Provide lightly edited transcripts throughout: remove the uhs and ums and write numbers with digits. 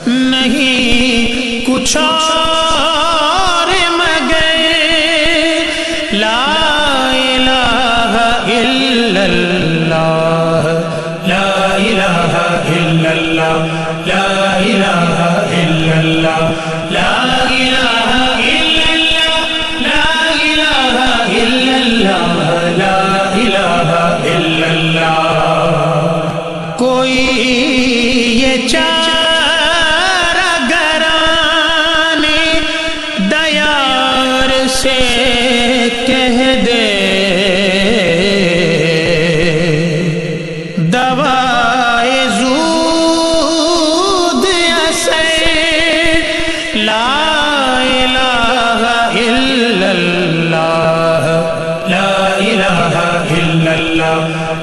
نہیں کچھ اور مگر لا الہ الا اللہ، لا الہ الا اللہ، لا الہ الا اللہ، لا الہ الا اللہ، لا الہ الا اللہ، لا الہ الا اللہ۔ کوئی یہ چارہ گرانے دیار سے کہہ دے، دوائے زود اثر لا الہ الا اللہ، لا الہ الا اللہ،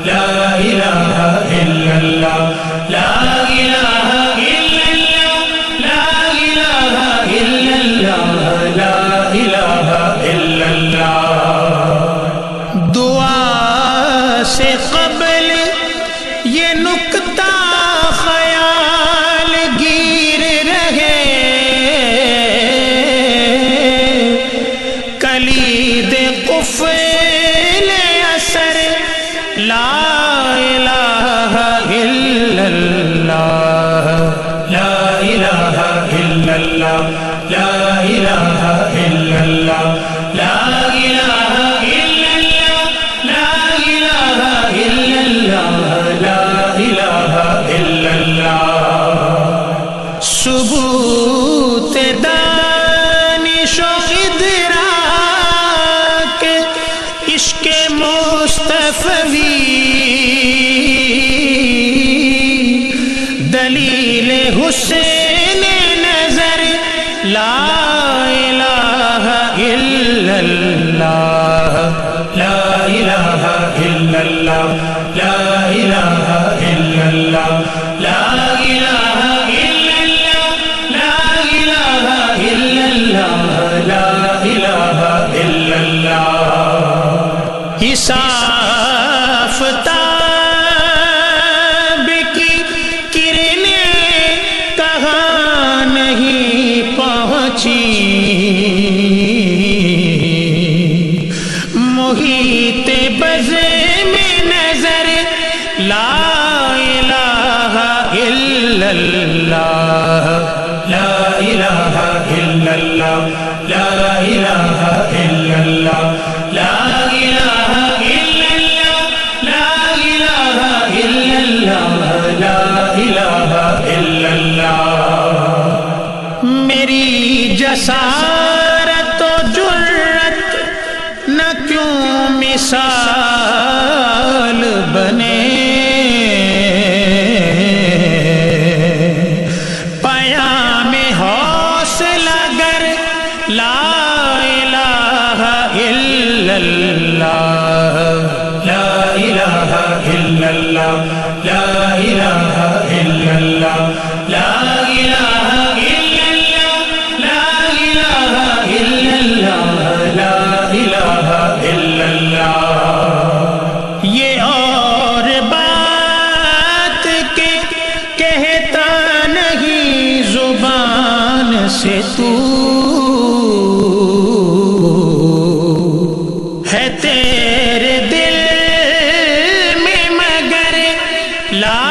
لا الہ الا اللہ، لا الہ الا اللہ، لا الہ الا اللہ، لا الہ الا اللہ۔ دعا سے قبل یہ نکتہ خیال گیر رہے، کلید قفل اثر لا الہ الا اللہ، لا الہ الا اللہ، لا الہ الا اللہ، لا الہ الا اللہ، لا الہ الا اللہ، لا الہ الا اللہ۔ ثبوت دانش و ادراک عشق مصطفی، دلیل حسن نظر لا الہ الا اللہ، لا الہ الا اللہ، لا الہ الا اللہ، لا الہ الا اللہ، لا الہ الا اللہ، لا الہ الا اللہ۔ صاف تاب کی کرنیں کہاں نہیں پہنچی، محیط بز میں نظر لا الہ الا اللہ، لا الہ الا اللہ، لا الہ الا اللہ، لا الہ الا اللہ، لا الہ الا اللہ، لا الہ الا اللہ۔ میری جسارت و جرت نہ کیوں مثال بنے، پیام حوصلہ گر لا الہ الا اللہ، لا الہ الا اللہ، لا الہ الا اللہ، لا الہ الا اللہ، لا الہ الا اللہ، لا الہ الا اللہ۔ یہ اور بات کہ کہتا نہیں زبان سے تو، ہے تیرے دل میں مگر لا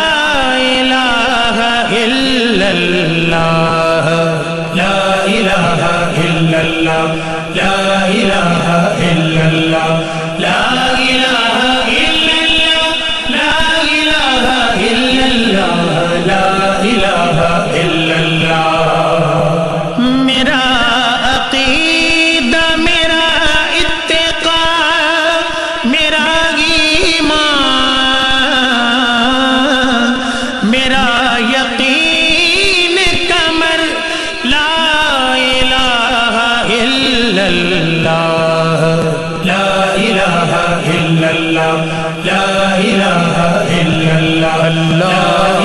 الہ الا اللہ، لا الہ الا اللہ، لا الہ الا اللہ، لا الہ الا اللہ، لا الہ الا اللہ، لا الہ الا اللہ۔ میرا عقیدہ، میرا اتقاء، میرا ایمان، میرا یقین کمر لا الہ الا اللہ لا الہ الا اللہ لا الہ الا اللہ اللہ